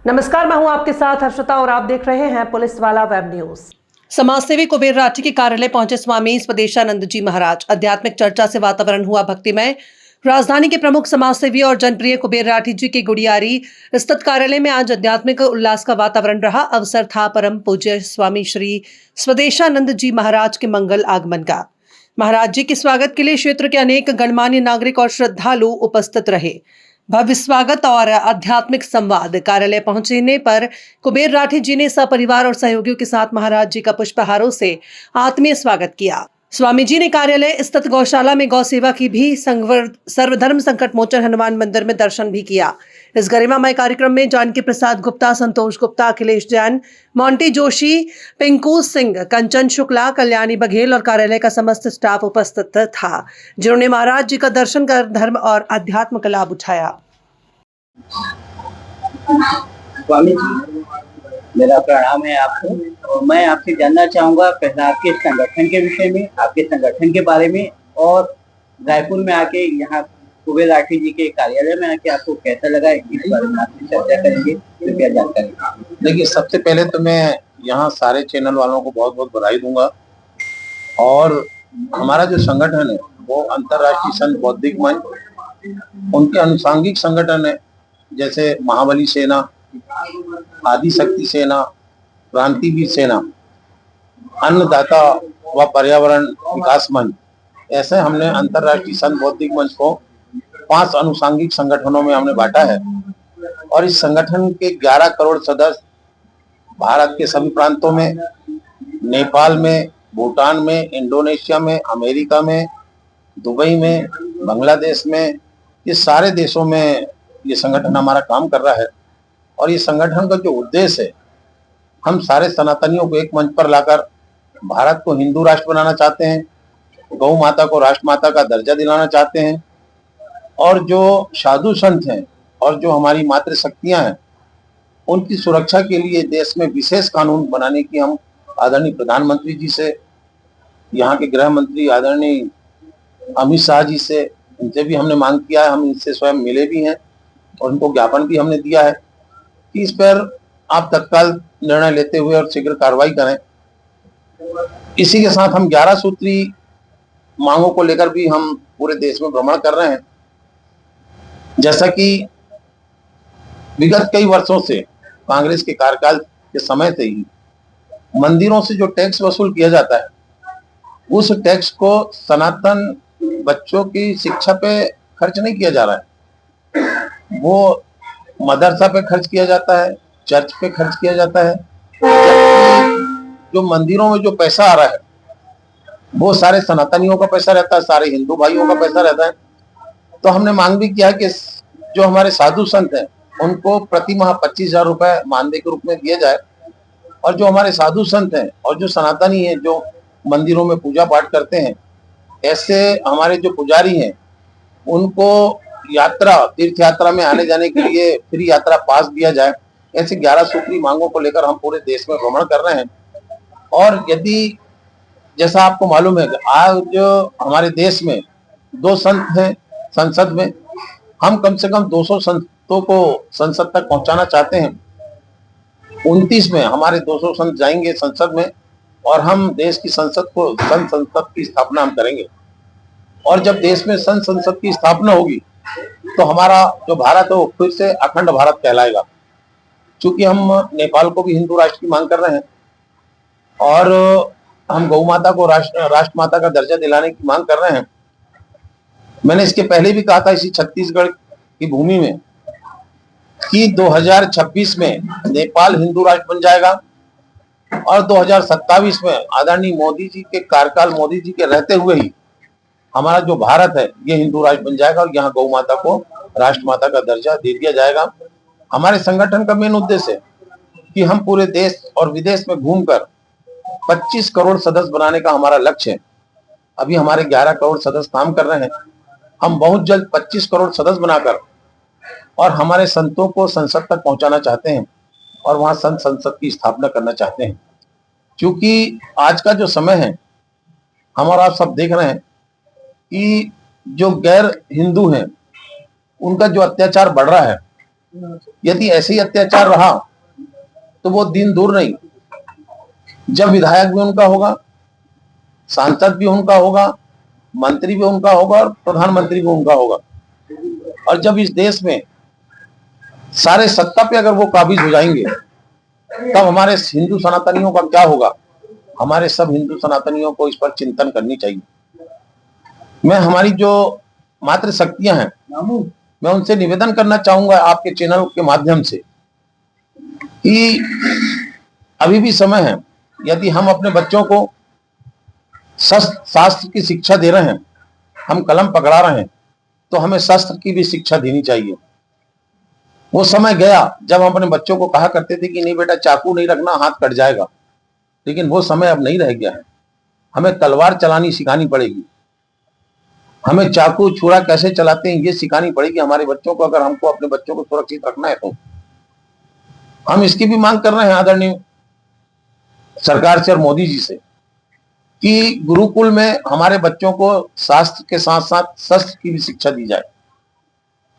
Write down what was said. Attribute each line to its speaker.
Speaker 1: नमस्कार, मैं हूं आपके साथ हर्षिता और आप देख रहे हैं पुलिस वाला वेब न्यूज। समाजसेवी कुबेर राठी के कार्यालय पहुंचे स्वामी स्वदेशानंद जी महाराज। आध्यात्मिक चर्चा से वातावरण हुआ भक्तिमय। राजधानी के प्रमुख समाजसेवी और जनप्रिय कुबेर राठी जी के गुड़ियारी स्थित कार्यालय में आज आध्यात्मिक उल्लास का वातावरण रहा। अवसर था परम पूज्य स्वामी श्री स्वदेशानंद जी महाराज के मंगल आगमन का। महाराज जी के स्वागत के लिए क्षेत्र के अनेक गणमान्य नागरिक और श्रद्धालु उपस्थित रहे। भव्य स्वागत और आध्यात्मिक संवाद। कार्यालय पहुंचने पर कुबेर राठी जी ने सपरिवार और सहयोगियों के साथ महाराज जी का पुष्पहारों से आत्मीय स्वागत किया। स्वामी जी ने कार्यालय स्थित गौशाला में गौ सेवा की भी सर्वधर्म संकट मोचन हनुमान मंदिर में दर्शन भी किया। इस गरिमामय कार्यक्रम में जानकी प्रसाद गुप्ता, संतोष गुप्ता, अखिलेश जैन, मोंटी जोशी, पिंकू सिंह, कंचन शुक्ला, कल्याणी बघेल और कार्यालय का समस्त स्टाफ उपस्थित था, जिन्होंने महाराज जी का दर्शन कर धर्म और अध्यात्म का लाभ उठाया।
Speaker 2: स्वामी जी, मेरा प्रणाम है आपको और मैं आपसे जानना चाहूंगा पहले आपके संगठन के विषय में, आपके संगठन के बारे में और रायपुर में आके यहाँ कुबेर राठी जी के कार्यालय में आके आपको कैसा लगा, इस बारे में आपसे चर्चा करेंगे। कृपया जानकारी।
Speaker 3: देखिए, सबसे पहले तो मैं यहाँ सारे चैनल वालों को बहुत बहुत बधाई दूंगा और हमारा जो संगठन है वो अंतर्राष्ट्रीय संत बौद्धिक मंच, उनके अनुसांगिक संगठन है जैसे महाबली सेना, आदि शक्ति सेना, क्रांतिवीर सेना, अन्नदाता व पर्यावरण विकास मंच, ऐसे हमने अंतर्राष्ट्रीय संत बौद्धिक मंच को 5 अनुसांगिक संगठनों में हमने बांटा है और इस संगठन के 11 करोड़ सदस्य भारत के सभी प्रांतों में, नेपाल में, भूटान में, इंडोनेशिया में, अमेरिका में, दुबई में, बांग्लादेश में, ये सारे देशों में ये संगठन हमारा काम कर रहा है। और ये संगठन का जो उद्देश्य है, हम सारे सनातनियों को एक मंच पर लाकर भारत को हिंदू राष्ट्र बनाना चाहते हैं, गौ माता को राष्ट्रमाता का दर्जा दिलाना चाहते हैं और जो साधु संत हैं और जो हमारी मातृशक्तियां हैं उनकी सुरक्षा के लिए देश में विशेष कानून बनाने की हम आदरणीय प्रधानमंत्री जी से, यहाँ के गृह मंत्री आदरणीय अमित शाह जी से, इनसे भी हमने मांग किया है। हम इनसे स्वयं मिले भी हैं और उनको ज्ञापन भी हमने दिया है कि इस पर आप तत्काल निर्णय लेते हुए और शीघ्र कार्रवाई करें। इसी के साथ हम 11 सूत्री मांगों को लेकर भी हम पूरे देश में भ्रमण कर रहे हैं। जैसा कि विगत कई वर्षों से कांग्रेस के कार्यकाल के समय से ही मंदिरों से जो टैक्स वसूल किया जाता है, उस टैक्स को सनातन बच्चों की शिक्षा पे खर्च नहीं किया जा रहा है, वो मदरसा पे खर्च किया जाता है, चर्च पे खर्च किया जाता है। जो मंदिरों में जो पैसा आ रहा है वो सारे सनातनियों का पैसा रहता है, सारे हिंदू भाइयों का पैसा रहता है। तो हमने मांग भी किया कि जो हमारे साधु संत हैं उनको प्रति माह 25,000 रुपए मानदेय के रूप में दिया जाए और जो हमारे साधु संत हैं और जो सनातनी हैं जो मंदिरों में पूजा पाठ करते हैं, ऐसे हमारे जो पुजारी हैं उनको यात्रा, तीर्थ यात्रा में आने जाने के लिए फ्री यात्रा पास दिया जाए। ऐसे 11 सूत्री मांगों को लेकर हम पूरे देश में भ्रमण कर रहे हैं। और यदि जैसा आपको मालूम है कि आज जो हमारे देश में 2 संत हैं संसद में, हम कम से कम 200 संतों को संसद तक पहुंचाना चाहते हैं। 29 में हमारे 200 संत जाएंगे संसद में और हम देश की संसद को संत संसद की स्थापना हम करेंगे। और जब देश में संत संसद की स्थापना होगी तो हमारा जो भारत है वो फिर से अखंड भारत कहलाएगा। चूंकि हम नेपाल को भी हिंदू राष्ट्र की मांग कर रहे हैं और हम गौ माता को राष्ट्रमाता का दर्जा दिलाने की मांग कर रहे हैं। मैंने इसके पहले भी कहा था इसी छत्तीसगढ़ की भूमि में कि 2026 में नेपाल हिंदू राष्ट्र बन जाएगा और 2027 में आदरणीय मोदी जी के कार्यकाल, मोदी जी के रहते हुए ही हमारा जो भारत है ये हिंदू राष्ट्र बन जाएगा और यहाँ गौ माता को राष्ट्रमाता का दर्जा दे दिया जाएगा। हमारे संगठन का मेन उद्देश्य है कि हम पूरे देश और विदेश में घूमकर 25 करोड़ सदस्य बनाने का हमारा लक्ष्य है। अभी हमारे 11 करोड़ सदस्य काम कर रहे हैं। हम बहुत जल्द 25 करोड़ सदस्य बनाकर और हमारे संतों को संसद तक पहुंचाना चाहते हैं और वहां संत संसद की स्थापना करना चाहते हैं। क्योंकि आज का जो समय है, हमारा आप सब देख रहे हैं कि जो गैर हिंदू हैं उनका जो अत्याचार बढ़ रहा है, यदि ऐसे ही अत्याचार रहा तो वो दिन दूर नहीं जब विधायक भी उनका होगा, सांसद भी उनका होगा, मंत्री भी उनका होगा और प्रधानमंत्री भी उनका होगा। और जब इस देश में सारे सत्ता पे अगर वो काबिज हो जाएंगे तब हमारे हिंदू सनातनियों का क्या होगा। हमारे सब हिंदू सनातनियों को इस पर चिंतन करनी चाहिए। मैं हमारी जो मातृ शक्तियां हैं, मैं उनसे निवेदन करना चाहूंगा आपके चैनल के माध्यम से कि अभी भी समय है। यदि हम अपने बच्चों को शास्त्र की शिक्षा दे रहे हैं, हम कलम पकड़ा रहे हैं, तो हमें शास्त्र की भी शिक्षा देनी चाहिए। वो समय गया जब हम अपने बच्चों को कहा करते थे कि नहीं बेटा चाकू नहीं रखना, हाथ कट जाएगा। लेकिन वो समय अब नहीं रह गया है। हमें तलवार चलानी सिखानी पड़ेगी, हमें चाकू छुरा कैसे चलाते हैं ये सिखानी पड़ेगी हमारे बच्चों को। अगर हमको अपने बच्चों को सुरक्षित रखना है तो हम इसकी भी मांग कर रहे हैं आदरणीय सरकार से और मोदी जी से कि गुरुकुल में हमारे बच्चों को शास्त्र के साथ साथ शस्त्र की भी शिक्षा दी जाए।